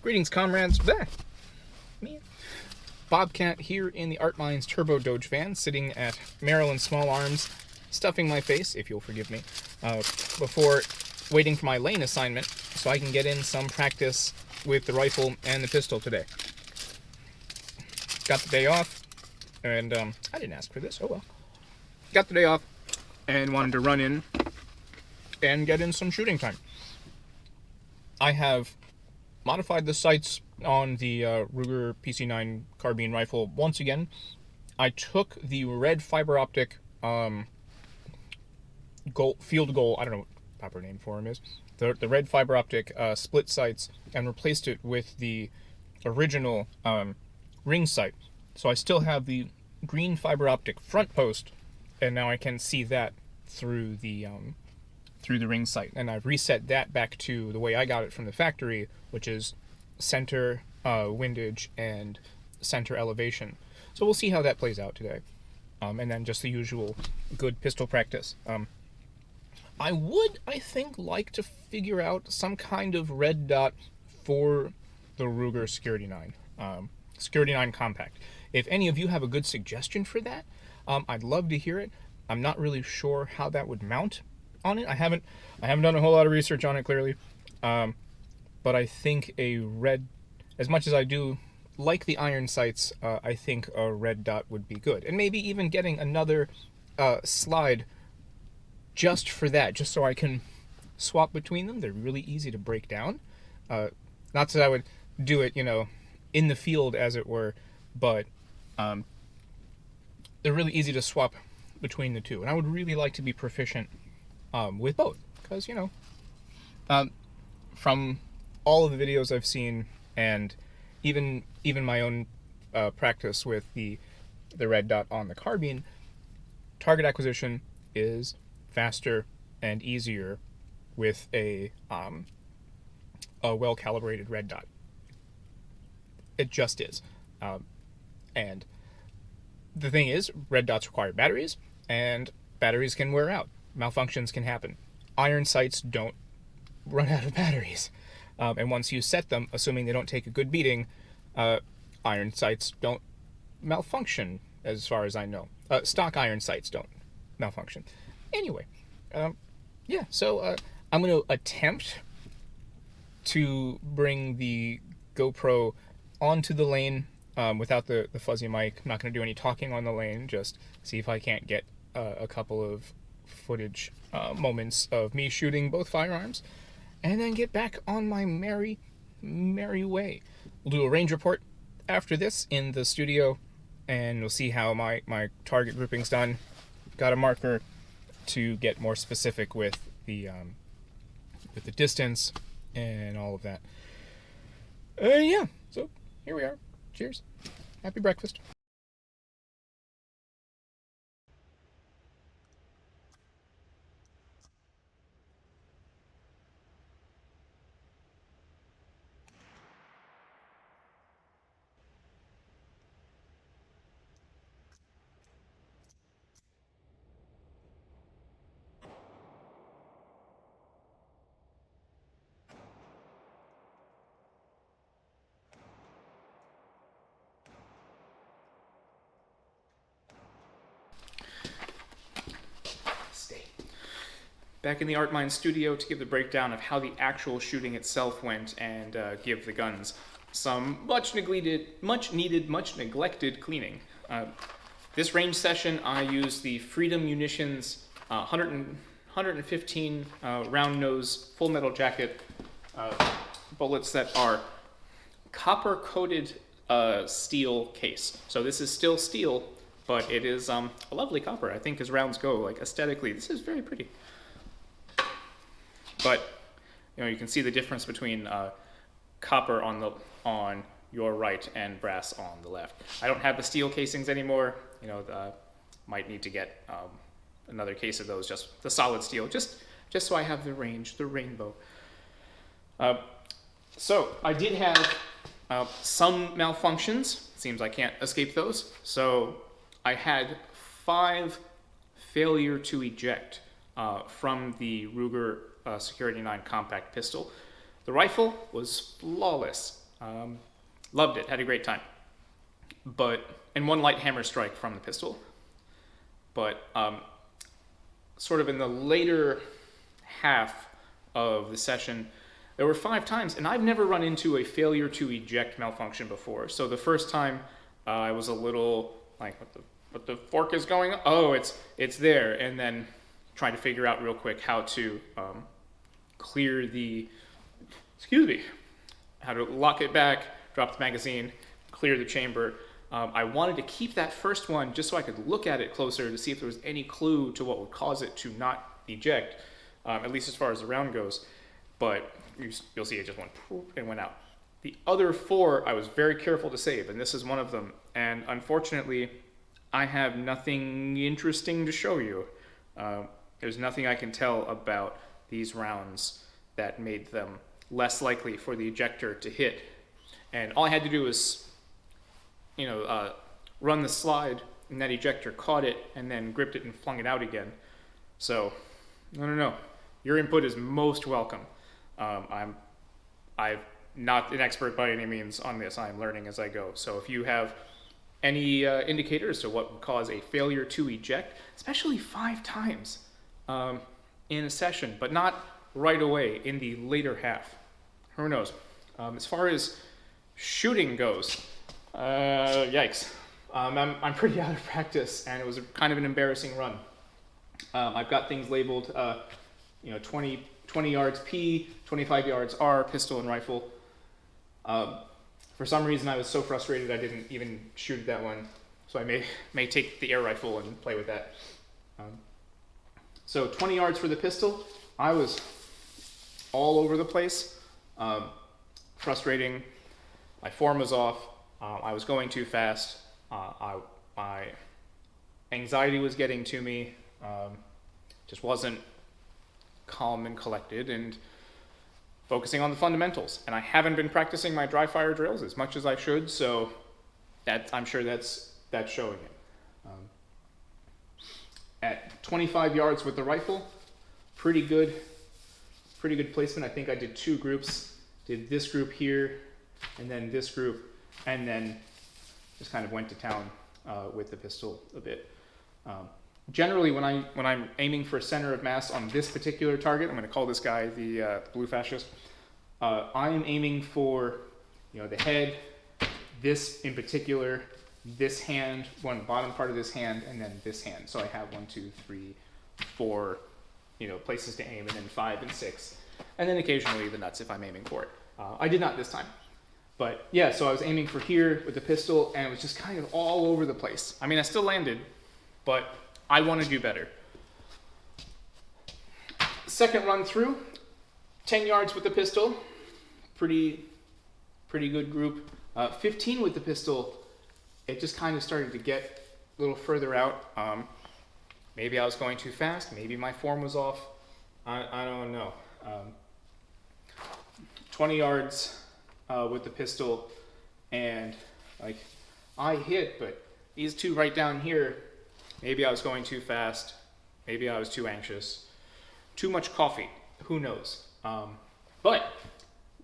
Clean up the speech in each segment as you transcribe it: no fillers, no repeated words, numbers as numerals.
Greetings, comrades. Me, Bobcat here in the Art Minds Turbo Doge van, sitting at Maryland Small Arms, stuffing my face, if you'll forgive me, before waiting for my lane assignment so I can get in some practice with the rifle and the pistol today. Got the day off, and I didn't ask for this, oh well. Got the day off, and wanted to run in and get in some shooting time. I have modified the sights on the Ruger PC-9 carbine rifle once again. I took the red fiber optic field goal, I don't know what the proper name for them is, the red fiber optic split sights, and replaced it with the original ring sight. So I still have the green fiber optic front post, and now I can see that through the ring sight, and I've reset that back to the way I got it from the factory, which is center windage and center elevation. So we'll see how that plays out today, and then just the usual good pistol practice. I would, I think, like to figure out some kind of red dot for the Ruger Security 9, Security 9 Compact. If any of you have a good suggestion for that, I'd love to hear it. I'm not really sure how that would mount on it. I haven't done a whole lot of research on it, clearly, but I think a red, as much as I do like the iron sights, I think a red dot would be good, and maybe even getting another slide just for that, just so I can swap between them. They're really easy to break down. Not that I would do it, in the field, as it were, but they're really easy to swap between the two, and I would really like to be proficient with both, because from all of the videos I've seen, and even my own practice with the red dot on the carbine, target acquisition is faster and easier with a well-calibrated red dot. It just is, and the thing is, red dots require batteries, and batteries can wear out. Malfunctions can happen. Iron sights don't run out of batteries. And once you set them, assuming they don't take a good beating, iron sights don't malfunction, as far as I know. Stock iron sights don't malfunction. Anyway, yeah, so I'm going to attempt to bring the GoPro onto the lane without the fuzzy mic. I'm not going to do any talking on the lane, just see if I can't get a couple of footage moments of me shooting both firearms, and then get back on my merry way. We'll do a range report after this in the studio, and we'll see how my target grouping's done. Got a marker to get more specific with the distance and all of that. Yeah, so here we are. Cheers. Happy breakfast. Back in the Art Minds studio to give the breakdown of how the actual shooting itself went, and give the guns some much neglected cleaning. This range session, I used the Freedom Munitions 115 round nose full metal jacket bullets that are copper coated steel case. So this is still steel, but it is a lovely copper, I think, as rounds go. Like, aesthetically, this is very pretty. But you can see the difference between copper on your right and brass on the left. I don't have the steel casings anymore. Might need to get another case of those, just the solid steel, just so I have the range, the rainbow. So I did have some malfunctions. Seems I can't escape those. So I had 5 failure to eject from the Ruger Security 9 compact pistol. The rifle was flawless. Loved it, had a great time. And one light hammer strike from the pistol. But sort of in the later half of the session, there were 5 times, and I've never run into a failure to eject malfunction before. So the first time, I was a little like, what the fork is going on? Oh, it's there. And then trying to figure out real quick how to clear the, how to lock it back, drop the magazine, clear the chamber. I wanted to keep that first one just so I could look at it closer to see if there was any clue to what would cause it to not eject, at least as far as the round goes. But you'll see it just went poof and went out. The other 4 I was very careful to save, and this is one of them. And unfortunately, I have nothing interesting to show you. There's nothing I can tell about these rounds that made them less likely for the ejector to hit. And all I had to do was, run the slide, and that ejector caught it, and then gripped it and flung it out again. So, I don't know. Your input is most welcome. I'm not an expert by any means on this. I'm learning as I go. So if you have any indicators to what would cause a failure to eject, especially 5 times in a session, but not right away in the later half. Who knows? As far as shooting goes, yikes. I'm pretty out of practice, and it was kind of an embarrassing run. I've got things labeled, 20 yards P, 25 yards R, pistol and rifle. For some reason, I was so frustrated I didn't even shoot that one, so I may take the air rifle and play with that. So 20 yards for the pistol. I was all over the place. Frustrating. My form was off. I was going too fast. My anxiety was getting to me. Just wasn't calm and collected and focusing on the fundamentals. And I haven't been practicing my dry fire drills as much as I should, so I'm sure that's showing it. At 25 yards with the rifle, pretty good placement. I think I did 2 groups. Did this group here, and then this group, and then just kind of went to town with the pistol a bit. Generally, when I'm aiming for center of mass on this particular target, I'm going to call this guy the blue fascist. I am aiming for, the head, this in particular, this hand, one bottom part of this hand, and then this hand. So I have 1, 2, 3, 4, places to aim, and then 5 and 6, and then occasionally the nuts if I'm aiming for it. I did not this time. But yeah, so I was aiming for here with the pistol, and it was just kind of all over the place. I mean, I still landed, but I want to do better. Second run through, 10 yards with the pistol, pretty good group. 15 with the pistol, it just kind of started to get a little further out. Maybe I was going too fast, maybe my form was off, I don't know. 20 yards with the pistol, and I hit, but these 2 right down here, maybe I was going too fast, maybe I was too anxious, too much coffee, who knows. But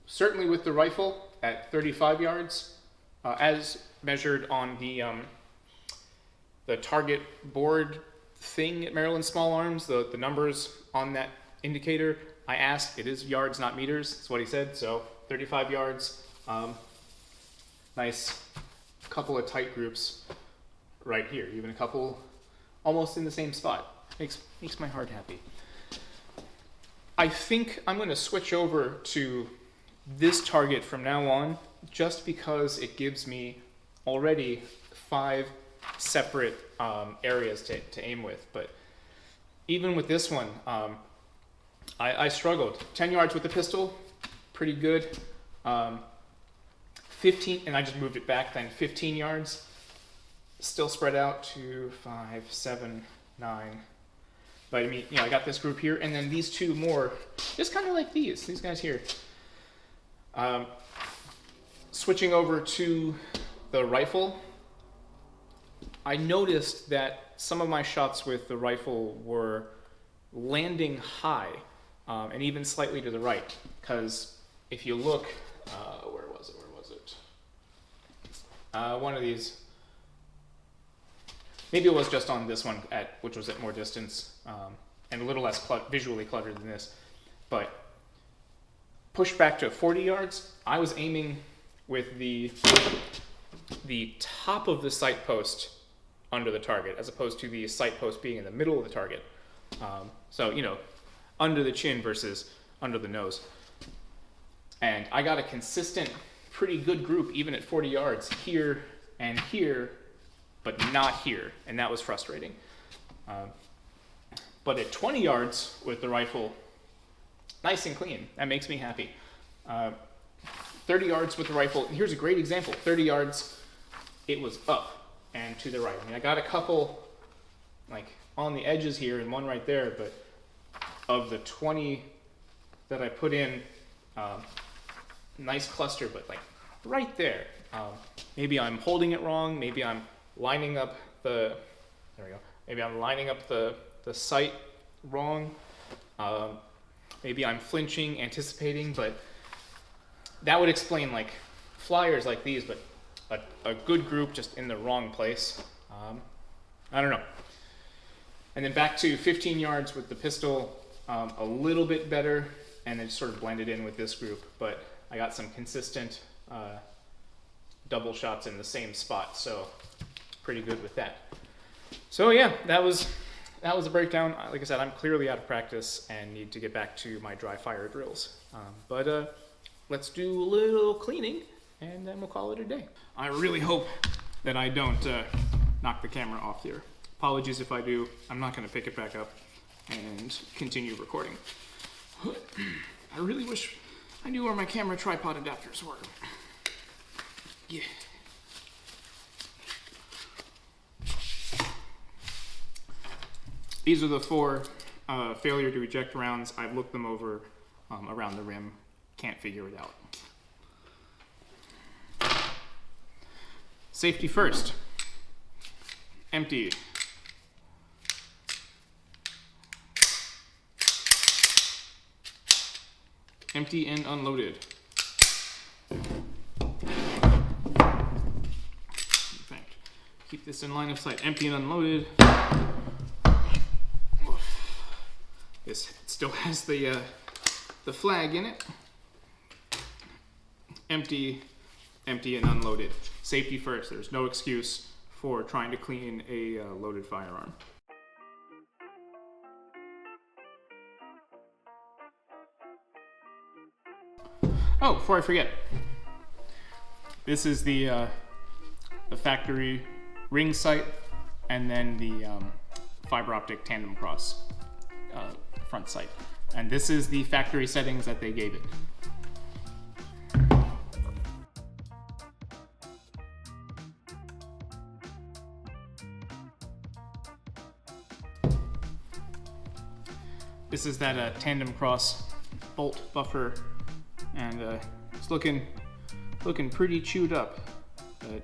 certainly with the rifle at 35 yards, as measured on the target board thing at Maryland Small Arms, the numbers on that indicator, I asked, it is yards, not meters, that's what he said, so 35 yards, nice couple of tight groups right here, even a couple almost in the same spot. Makes my heart happy. I think I'm going to switch over to this target from now on, just because it gives me already 5 separate areas to aim with. But even with this one, I struggled. 10 yards with the pistol, pretty good. 15, and I just moved it back then, 15 yards, still spread out to 5, 7, 9. But I mean, I got this group here, and then these 2 more, just kind of like these guys here. Switching over to the rifle, I noticed that some of my shots with the rifle were landing high, and even slightly to the right, because if you look, where was it? One of these. Maybe it was just on this one, which was at more distance, and a little less visually cluttered than this. But pushed back to 40 yards, I was aiming with the top of the sight post under the target, as opposed to the sight post being in the middle of the target. So, you know, under the chin versus under the nose. And I got a consistent, pretty good group, even at 40 yards, here and here, but not here, and that was frustrating. But at 20 yards with the rifle, nice and clean. That makes me happy. 30 yards with the rifle, here's a great example. 30 yards, it was up and to the right. I mean, I got a couple like on the edges here and one right there, but of the 20 that I put in, nice cluster, but like right there. Maybe I'm holding it wrong. Maybe I'm lining up there we go. Maybe I'm lining up the sight wrong. Maybe I'm flinching, anticipating, but that would explain like flyers like these, but a good group just in the wrong place. I don't know. And then back to 15 yards with the pistol, a little bit better, and it sort of blended in with this group, but I got some consistent double shots in the same spot, so pretty good with that. So yeah, that was a breakdown. Like I said, I'm clearly out of practice and need to get back to my dry fire drills. But let's do a little cleaning and then we'll call it a day. I really hope that I don't knock the camera off here. Apologies if I do. I'm not going to pick it back up and continue recording. I really wish I knew where my camera tripod adapters were. Yeah. These are the 4 failure to eject rounds. I've looked them over around the rim. Can't figure it out. Safety first. Empty. Empty and unloaded. In fact, keep this in line of sight. Empty and unloaded. This still has the flag in it. Empty, empty and unloaded. Safety first. There's no excuse for trying to clean a loaded firearm. Oh, before I forget, this is the factory ring sight, and then the fiber optic tandem cross front sight. And this is the factory settings that they gave it. This is that tandem cross bolt buffer, and it's looking pretty chewed up, but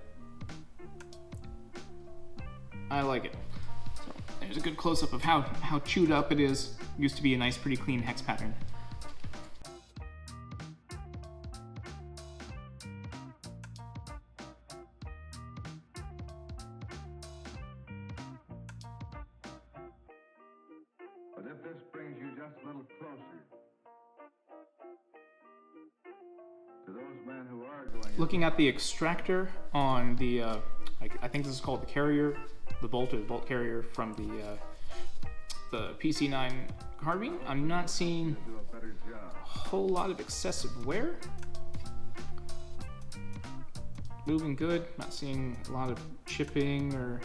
I like it. So there's a good close-up of how chewed up it is. Used to be a nice, pretty clean hex pattern. But if this brings you just a little closer to those men who are going... Looking at the extractor on the, I think this is called the carrier, the bolt or the bolt carrier from the PC9 carbine, I'm not seeing a whole lot of excessive wear. Moving good, not seeing a lot of chipping or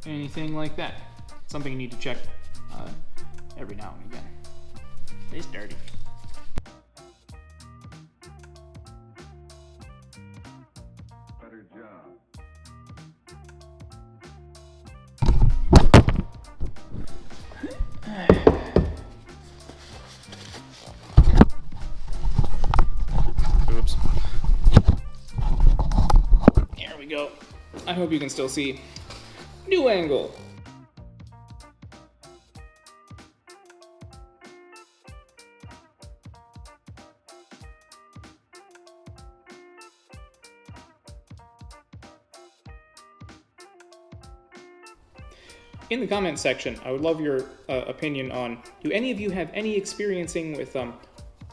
anything like that. Something you need to check every now and again. It's dirty. Better job. Oops. There we go. I hope you can still see. New angle. in the comments section, I would love your opinion on, do any of you have any experiencing with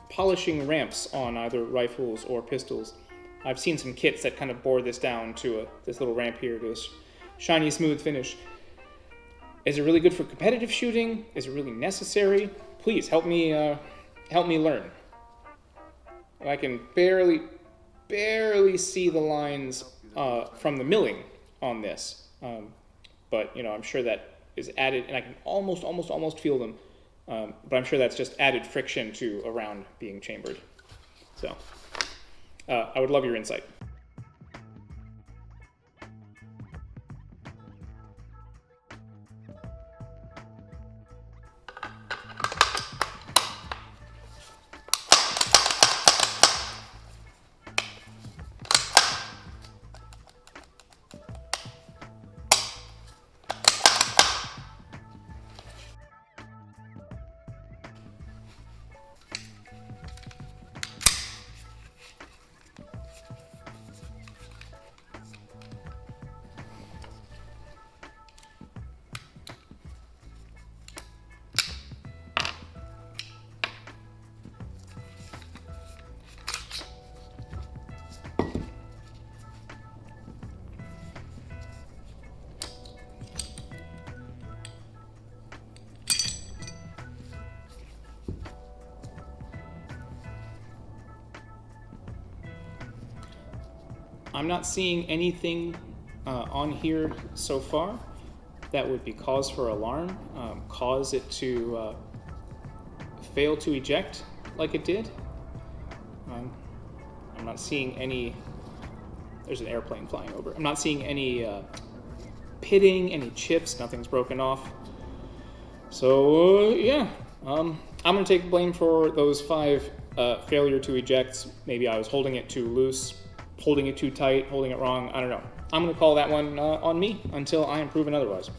polishing ramps on either rifles or pistols? I've seen some kits that kind of bore this down to this little ramp here, to this shiny, smooth finish. Is it really good for competitive shooting? Is it really necessary? Please help me learn. I can barely see the lines from the milling on this, but you know, I'm sure that is added, and I can almost feel them. But I'm sure that's just added friction to a round being chambered. So I would love your insight. I'm not seeing anything on here so far that would be cause for alarm, cause it to fail to eject like it did. I'm not seeing any, there's an airplane flying over. I'm not seeing any pitting, any chips, nothing's broken off. So yeah, I'm gonna take blame for those 5 failure to ejects. Maybe I was holding it too loose, holding it too tight, holding it wrong, I don't know. I'm gonna call that one on me until I am proven otherwise.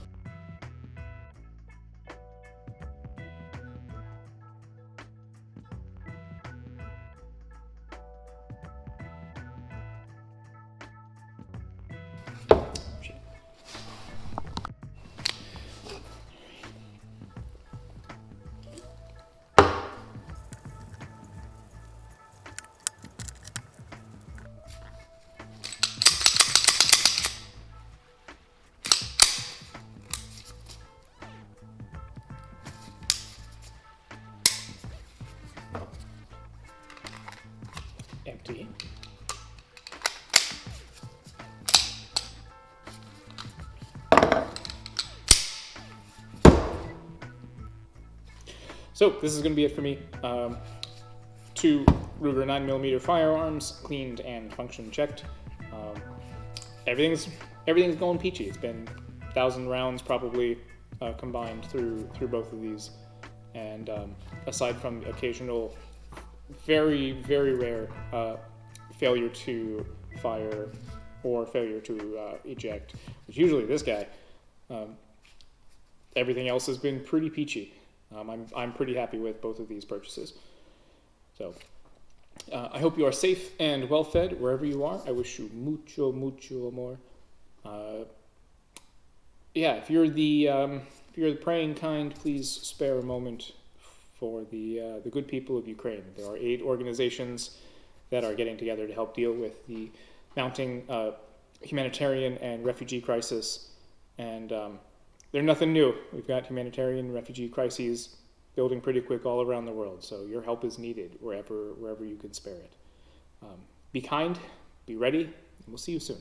Empty. So this is going to be it for me. 2 Ruger 9mm firearms, cleaned and function checked. Everything's going peachy. It's been 1,000 rounds probably combined through both of these, and aside from the occasional, very rare failure to fire or failure to eject, which usually this guy, everything else has been pretty peachy. I'm pretty happy with both of these purchases. So I hope you are safe and well fed wherever you are. I wish you mucho amor. Yeah, if you're the praying kind, please spare a moment for the good people of Ukraine. There are 8 organizations that are getting together to help deal with the mounting humanitarian and refugee crisis, and they're nothing new. We've got humanitarian and refugee crises building pretty quick all around the world, so your help is needed wherever you can spare it. Be kind, be ready, and we'll see you soon.